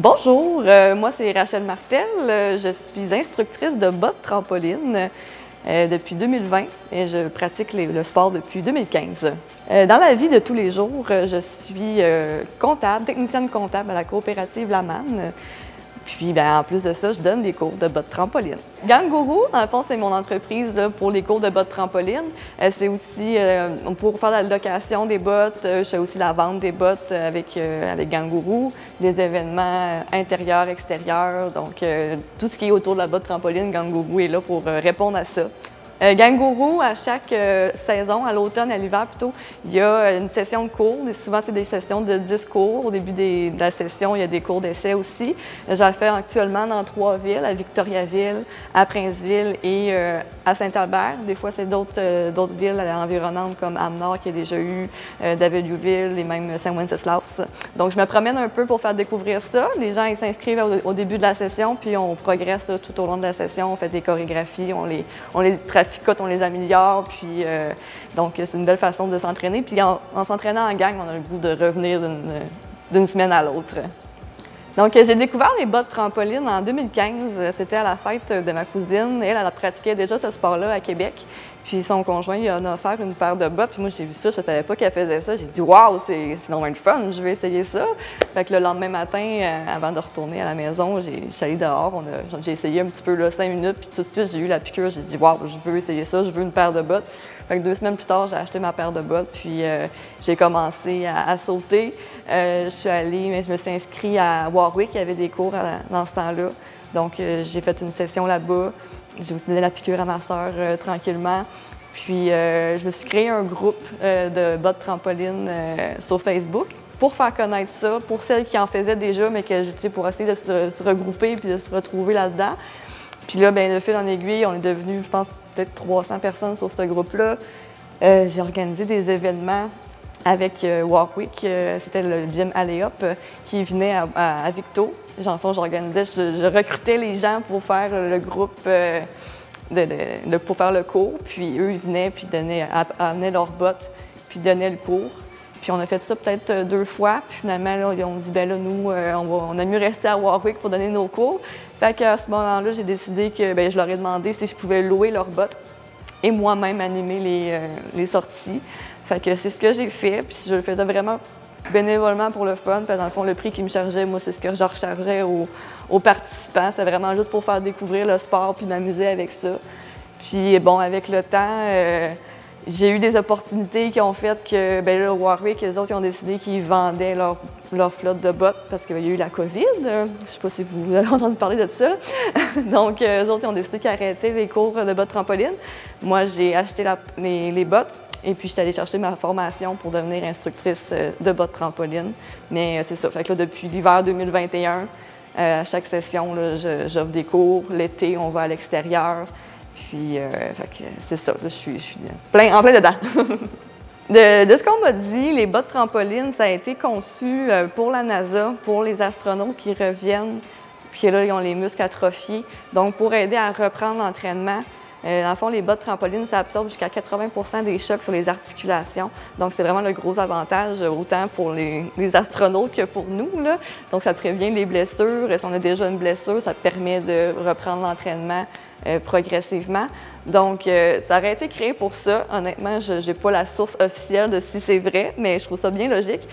Bonjour, moi c'est Rachel Martel, je suis instructrice de bottes trampoline depuis 2020 et je pratique le sport depuis 2015. Dans la vie de tous les jours, je suis comptable, technicienne comptable à la coopérative Lamanne. Puis, en plus de ça, je donne des cours de bottes trampoline. Gangourou, dans le fond, c'est mon entreprise pour les cours de bottes trampoline. C'est aussi pour faire la location des bottes. Je fais aussi la vente des bottes avec Gangourou, les événements intérieurs, extérieurs. Donc, tout ce qui est autour de la botte trampoline, Gangourou est là pour répondre à ça. Gangourou, à chaque saison, à l'automne, à l'hiver plutôt, il y a une session de cours. Souvent, c'est des sessions de 10 cours. Au début de la session, il y a des cours d'essai aussi. J'en fais actuellement dans 3 villes, à Victoriaville, à Princeville et à Saint-Albert. Des fois, c'est d'autres villes environnantes comme Amnord qui a déjà eu, Davelouville et même Saint-Wenceslas. Donc, je me promène un peu pour faire découvrir ça. Les gens ils s'inscrivent au début de la session, puis on progresse là, tout au long de la session. On fait des chorégraphies, on les traficote, on les améliore, puis donc c'est une belle façon de s'entraîner. Puis en s'entraînant en gang, on a le goût de revenir d'une semaine à l'autre. Donc j'ai découvert les bottes trampoline en 2015. C'était à la fête de ma cousine. Elle pratiquait déjà ce sport-là à Québec. Puis son conjoint il en a offert une paire de bottes. Puis moi j'ai vu ça, je ne savais pas qu'elle faisait ça. J'ai dit waouh, c'est vraiment le fun, je vais essayer ça. Fait que le lendemain matin, avant de retourner à la maison, je suis allée dehors. J'ai essayé un petit peu là, 5 minutes, puis tout de suite j'ai eu la piqûre. J'ai dit waouh, je veux essayer ça, je veux une paire de bottes. Fait que 2 semaines plus tard, j'ai acheté ma paire de bottes, puis j'ai commencé à sauter. Je me suis inscrite à Warwick, il y avait des cours dans ce temps-là. Donc j'ai fait une session là-bas. J'ai aussi donné la piqûre à ma sœur tranquillement. Puis je me suis créé un groupe de bottes trampoline sur Facebook pour faire connaître ça, pour celles qui en faisaient déjà, mais que j'étais pour essayer de se regrouper puis de se retrouver là-dedans. Puis là, de fil en aiguille, on est devenu, je pense, peut-être 300 personnes sur ce groupe-là. J'ai organisé des événements avec Warwick, c'était le gym Aléop qui venait à Victo. Je recrutais les gens pour faire le groupe, pour faire le cours. Puis eux, ils venaient, puis amenaient leurs bottes, puis donnaient le cours. Puis on a fait ça peut-être 2 fois. Puis finalement, là, ils ont dit, nous, on a mieux rester à Warwick pour donner nos cours. Fait qu'à ce moment-là, j'ai décidé que je leur ai demandé si je pouvais louer leurs bottes et moi-même animer les sorties. Fait que c'est ce que j'ai fait. Puis je le faisais vraiment bénévolement pour le fun. Puis dans le fond, le prix qu'ils me chargeaient, moi, c'est ce que je rechargeais aux participants. C'était vraiment juste pour faire découvrir le sport puis m'amuser avec ça. Puis avec le temps, j'ai eu des opportunités qui ont fait que, là, Warwick, les autres, ils ont décidé qu'ils vendaient leur flotte de bottes parce qu'il y a eu la COVID. Je ne sais pas si vous avez entendu parler de ça. Donc, eux autres, ils ont décidé qu'ils arrêtaient les cours de bottes trampoline. Moi, j'ai acheté les bottes et puis je suis allée chercher ma formation pour devenir instructrice de bottes trampoline. Mais c'est ça. Fait que là, depuis l'hiver 2021, à chaque session, j'offre des cours. L'été, on va à l'extérieur. Puis, c'est ça, je suis en plein dedans. de ce qu'on m'a dit, les bottes trampoline, ça a été conçu pour la NASA, pour les astronautes qui reviennent, puis là, ils ont les muscles atrophiés. Donc, pour aider à reprendre l'entraînement. Dans le fond, les bottes trampoline, ça absorbe jusqu'à 80% des chocs sur les articulations. Donc, c'est vraiment le gros avantage, autant pour les astronautes que pour nous, là. Donc, ça prévient les blessures. Si on a déjà une blessure, ça permet de reprendre l'entraînement progressivement. Donc, ça aurait été créé pour ça. Honnêtement, je n'ai pas la source officielle de si c'est vrai, mais je trouve ça bien logique.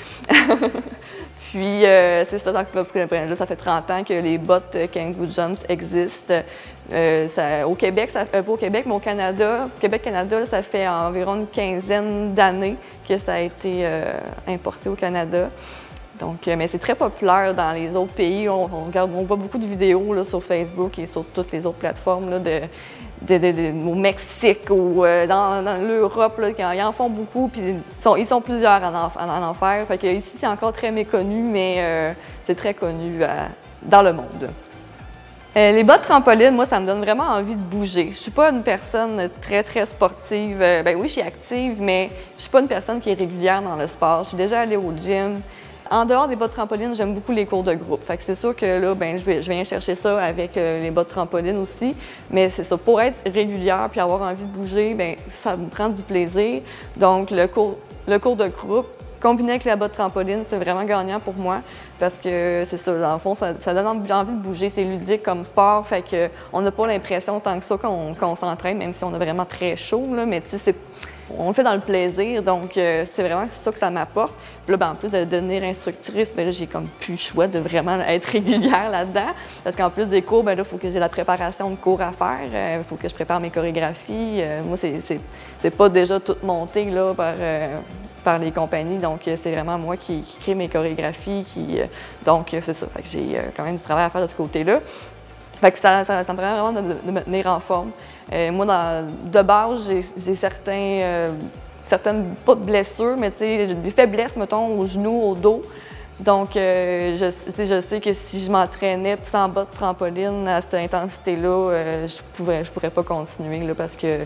Puis, c'est ça, donc là, ça fait 30 ans que les bottes Kangoo Jumps existent. Au Québec, pas au Québec, mais au Canada, Québec-Canada, ça fait environ une quinzaine d'années que ça a été importé au Canada. Donc, mais c'est très populaire dans les autres pays. On voit beaucoup de vidéos là, sur Facebook et sur toutes les autres plateformes là, au Mexique ou dans l'Europe. Ils en font beaucoup, puis ils sont plusieurs à en faire. Fait que ici, c'est encore très méconnu, mais c'est très connu dans le monde. Les bottes trampoline, moi, ça me donne vraiment envie de bouger. Je ne suis pas une personne très, très sportive. Oui, je suis active, mais je ne suis pas une personne qui est régulière dans le sport. Je suis déjà allée au gym. En dehors des bottes trampoline, j'aime beaucoup les cours de groupe. Fait que c'est sûr que là, je viens chercher ça avec les bottes trampoline aussi. Mais c'est ça, pour être régulière puis avoir envie de bouger, ça me prend du plaisir. Donc, le cours de groupe, Combiné avec la botte trampoline, c'est vraiment gagnant pour moi parce que c'est ça, dans le fond, ça donne envie de bouger, c'est ludique comme sport, fait qu'on n'a pas l'impression tant que ça qu'on s'entraîne, même si on a vraiment très chaud, là, mais tu sais, on le fait dans le plaisir, donc c'est vraiment ça que ça m'apporte. Puis là, ben, en plus de devenir instructrice, ben, j'ai comme plus le choix de vraiment être régulière là-dedans, parce qu'en plus des cours, ben, là, il faut que j'ai la préparation de cours à faire, il faut que je prépare mes chorégraphies. Moi, c'est pas déjà tout monté là, par les compagnies, donc c'est vraiment moi qui crée mes chorégraphies, donc c'est ça, fait que j'ai quand même du travail à faire de ce côté-là. Fait que ça me permet vraiment de me tenir en forme. Moi, de base, j'ai certaines, pas de blessures, mais j'ai des faiblesses, mettons, aux genoux, au dos. Donc, je sais que si je m'entraînais sans bas de trampoline à cette intensité-là, je pourrais pas continuer là, parce que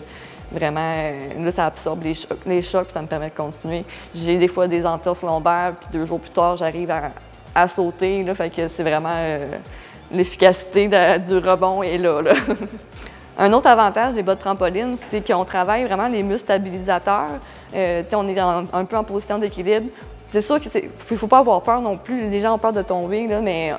vraiment, là, ça absorbe les chocs, ça me permet de continuer. J'ai des fois des entorses lombaires, puis 2 jours plus tard, j'arrive à sauter. Là, fait que c'est vraiment l'efficacité du rebond est là. Un autre avantage des bas de trampoline, c'est qu'on travaille vraiment les muscles stabilisateurs. On est un peu en position d'équilibre. C'est sûr qu'il ne faut pas avoir peur non plus. Les gens ont peur de tomber, là, mais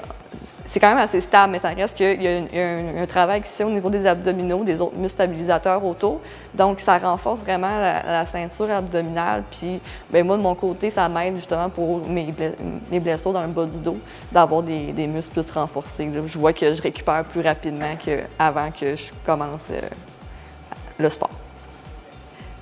c'est quand même assez stable. Mais ça reste qu'il y a un travail qui se fait au niveau des abdominaux, des autres muscles stabilisateurs autour. Donc, ça renforce vraiment la ceinture abdominale. Puis, ben moi, de mon côté, ça m'aide justement pour mes blessures dans le bas du dos, d'avoir des muscles plus renforcés. Là. Je vois que je récupère plus rapidement qu'avant que je commence le sport.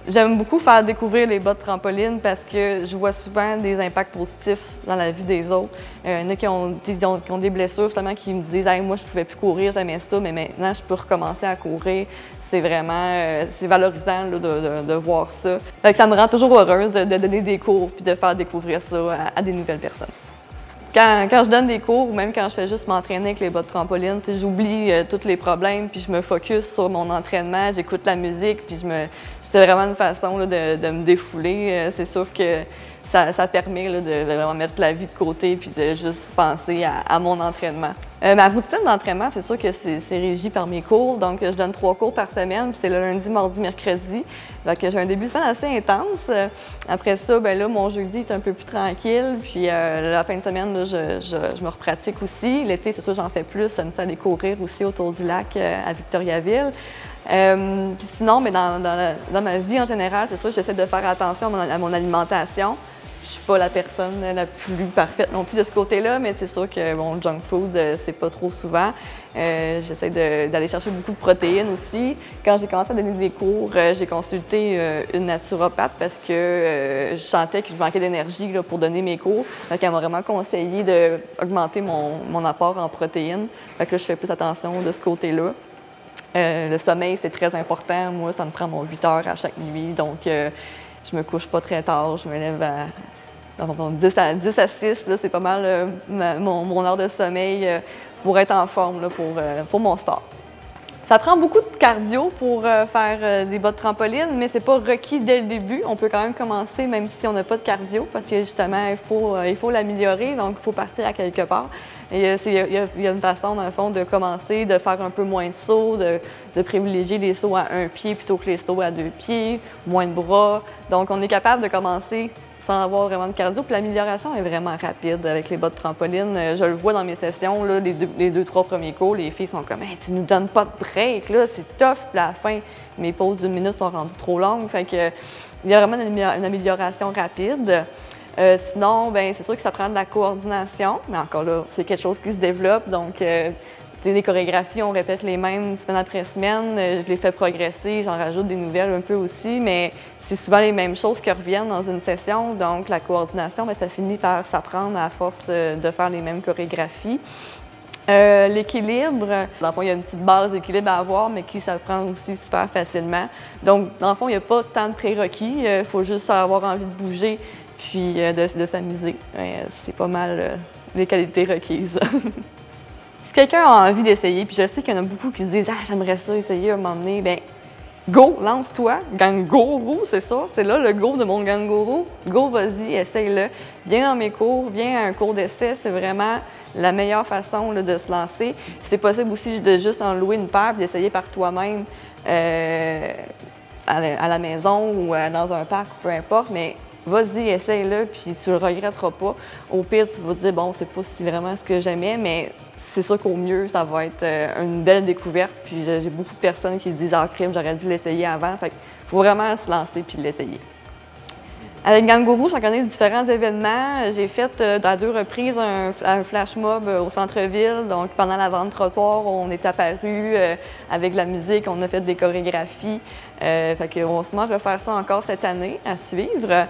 J'aime beaucoup faire découvrir les bas de trampoline parce que je vois souvent des impacts positifs dans la vie des autres. Il y en a qui ont des blessures, justement, qui me disent hey, « moi, je ne pouvais plus courir, j'aimais ça, mais maintenant, je peux recommencer à courir. » C'est vraiment c'est valorisant là, de voir ça. Fait que ça me rend toujours heureuse de donner des cours puis de faire découvrir ça à des nouvelles personnes. Quand je donne des cours ou même quand je fais juste m'entraîner avec les bas de trampoline, j'oublie tous les problèmes puis je me focus sur mon entraînement, j'écoute la musique puis c'était vraiment une façon là, de me défouler. C'est sûr que ça permet là, de vraiment mettre la vie de côté puis de juste penser à mon entraînement. Ma routine d'entraînement, c'est sûr que c'est régi par mes cours. Donc, je donne 3 cours par semaine, puis c'est le lundi, mardi, mercredi. Donc, j'ai un début de semaine assez intense. Après ça, ben là, mon jeudi est un peu plus tranquille. Puis, la fin de semaine, là, je me repratique aussi. L'été, c'est sûr, j'en fais plus. J'aime ça aller courir aussi autour du lac à Victoriaville. Puis sinon, mais dans ma vie en général, c'est sûr, j'essaie de faire attention à mon alimentation. Je suis pas la personne la plus parfaite non plus de ce côté-là, mais c'est sûr que bon, le junk food, c'est pas trop souvent. J'essaie d'aller chercher beaucoup de protéines aussi. Quand j'ai commencé à donner des cours, j'ai consulté une naturopathe parce que je sentais que je manquais d'énergie pour donner mes cours. Donc, elle m'a vraiment conseillé d'augmenter mon apport en protéines. Fait que là, je fais plus attention de ce côté-là. Le sommeil, c'est très important. Moi, ça me prend mon 8 heures à chaque nuit. Donc, je me couche pas très tard. Je me lève à 10 à 6. C'est pas mal mon heure de sommeil pour être en forme là, pour mon sport. Ça prend beaucoup de cardio pour faire des bas de trampoline, mais c'est pas requis dès le début. On peut quand même commencer même si on n'a pas de cardio parce que justement, il faut l'améliorer, donc il faut partir à quelque part. Et il y a une façon, dans le fond, de commencer, de faire un peu moins de sauts, de privilégier les sauts à 1 pied plutôt que les sauts à 2 pieds, moins de bras. Donc, on est capable de commencer sans avoir vraiment de cardio. Puis l'amélioration est vraiment rapide avec les bas de trampoline. Je le vois dans mes sessions, là, les 2-3 premiers cours, les filles sont comme hey, « tu nous donnes pas de break, là, c'est tough. » Puis à la fin, mes pauses d'1 minute sont rendues trop longues. Fait que, il y a vraiment une amélioration rapide. Sinon, ben c'est sûr que ça prend de la coordination, mais encore là, c'est quelque chose qui se développe. Donc, les chorégraphies, on répète les mêmes semaine après semaine. Je les fais progresser, j'en rajoute des nouvelles un peu aussi, mais c'est souvent les mêmes choses qui reviennent dans une session. Donc, la coordination, bien, ça finit par s'apprendre à force de faire les mêmes chorégraphies. L'équilibre, dans le fond, il y a une petite base d'équilibre à avoir, mais qui s'apprend aussi super facilement. Donc, dans le fond, il n'y a pas tant de prérequis. Il faut juste avoir envie de bouger puis de s'amuser. C'est pas mal les qualités requises. Si quelqu'un a envie d'essayer, puis je sais qu'il y en a beaucoup qui se disent « Ah, j'aimerais ça essayer à m'emmener », bien, go, lance-toi, Gangourou, c'est ça, c'est là le go de mon Gangourou. Go, vas-y, essaye-le. Viens dans mes cours, viens à un cours d'essai, c'est vraiment la meilleure façon là, de se lancer. C'est possible aussi de juste en louer une paire et d'essayer par toi-même à la maison ou dans un parc, peu importe, mais vas-y, essaye-le, puis tu le regretteras pas. Au pire, tu vas te dire, bon, c'est pas si vraiment ce que j'aimais, mais c'est sûr qu'au mieux, ça va être une belle découverte. Puis j'ai beaucoup de personnes qui se disent, ah, crime, j'aurais dû l'essayer avant. Fait qu'il faut vraiment se lancer puis l'essayer. Avec Gang Gourou, j'ai organisé différents événements. J'ai fait à 2 reprises un flash mob au centre-ville. Donc, pendant la vente trottoir, on est apparu avec de la musique, on a fait des chorégraphies. Fait qu'on va sûrement refaire ça encore cette année, à suivre.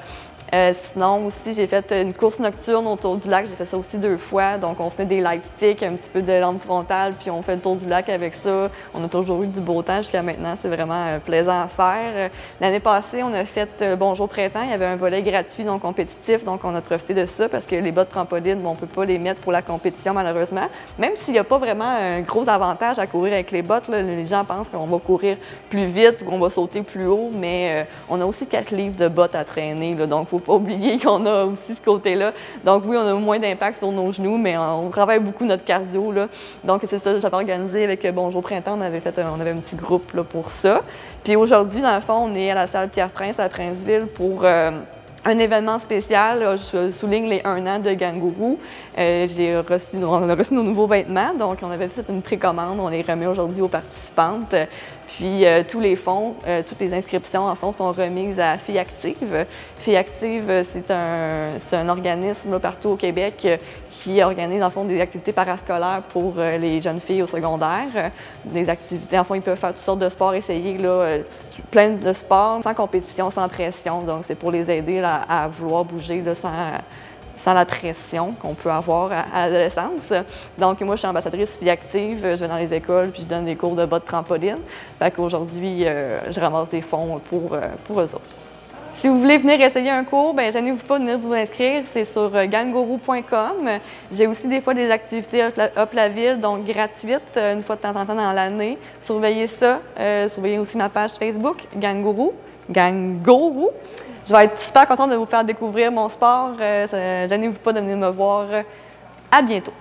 Sinon aussi, j'ai fait une course nocturne autour du lac. J'ai fait ça aussi 2 fois. Donc, on se met des light sticks, un petit peu de lampe frontale, puis on fait le tour du lac avec ça. On a toujours eu du beau temps jusqu'à maintenant. C'est vraiment plaisant à faire. L'année passée, on a fait Bonjour Printemps. Il y avait un volet gratuit, donc compétitif. Donc, on a profité de ça parce que les bas de trampoline, bon, on ne peut pas les mettre pour la compétition, malheureusement. Même s'il n'y a pas vraiment un gros avantage à courir avec les bottes, là, les gens pensent qu'on va courir plus vite ou qu'on va sauter plus haut, mais on a aussi 4 livres de bottes à traîner. Là, donc, il ne faut pas oublier qu'on a aussi ce côté-là. Donc oui, on a moins d'impact sur nos genoux, mais on travaille beaucoup notre cardio, là. Donc c'est ça, j'avais organisé avec Bonjour Printemps, on avait un petit groupe là, pour ça. Puis aujourd'hui, dans le fond, on est à la salle Pierre-Prince à Princeville pour un événement spécial. Là, je souligne les 1 an de Gang Gourou. On a reçu nos nouveaux vêtements, donc on avait fait une précommande, on les remet aujourd'hui aux participantes. Puis tous les fonds, toutes les inscriptions en fond sont remises à Filles Actives. Filles Actives, c'est un organisme là, partout au Québec qui organise en fond des activités parascolaires pour les jeunes filles au secondaire. Des activités, en fond, ils peuvent faire toutes sortes de sports, essayer là, plein de sports, sans compétition, sans pression. Donc c'est pour les aider là, à vouloir bouger là, sans la pression qu'on peut avoir à l'adolescence. Donc, moi, je suis ambassadrice Filles Actives. Je vais dans les écoles puis je donne des cours de bas de trampoline. Fait qu'aujourd'hui, je ramasse des fonds pour eux autres. Si vous voulez venir essayer un cours, bien, gênez-vous pas de venir vous inscrire. C'est sur ganggourou.com. J'ai aussi des fois des activités Hop la ville, donc gratuites, une fois de temps en temps dans l'année. Surveillez ça. Surveillez aussi ma page Facebook, Gang Gourou. Je vais être super contente de vous faire découvrir mon sport. Gênez-vous pas de venir me voir. À bientôt!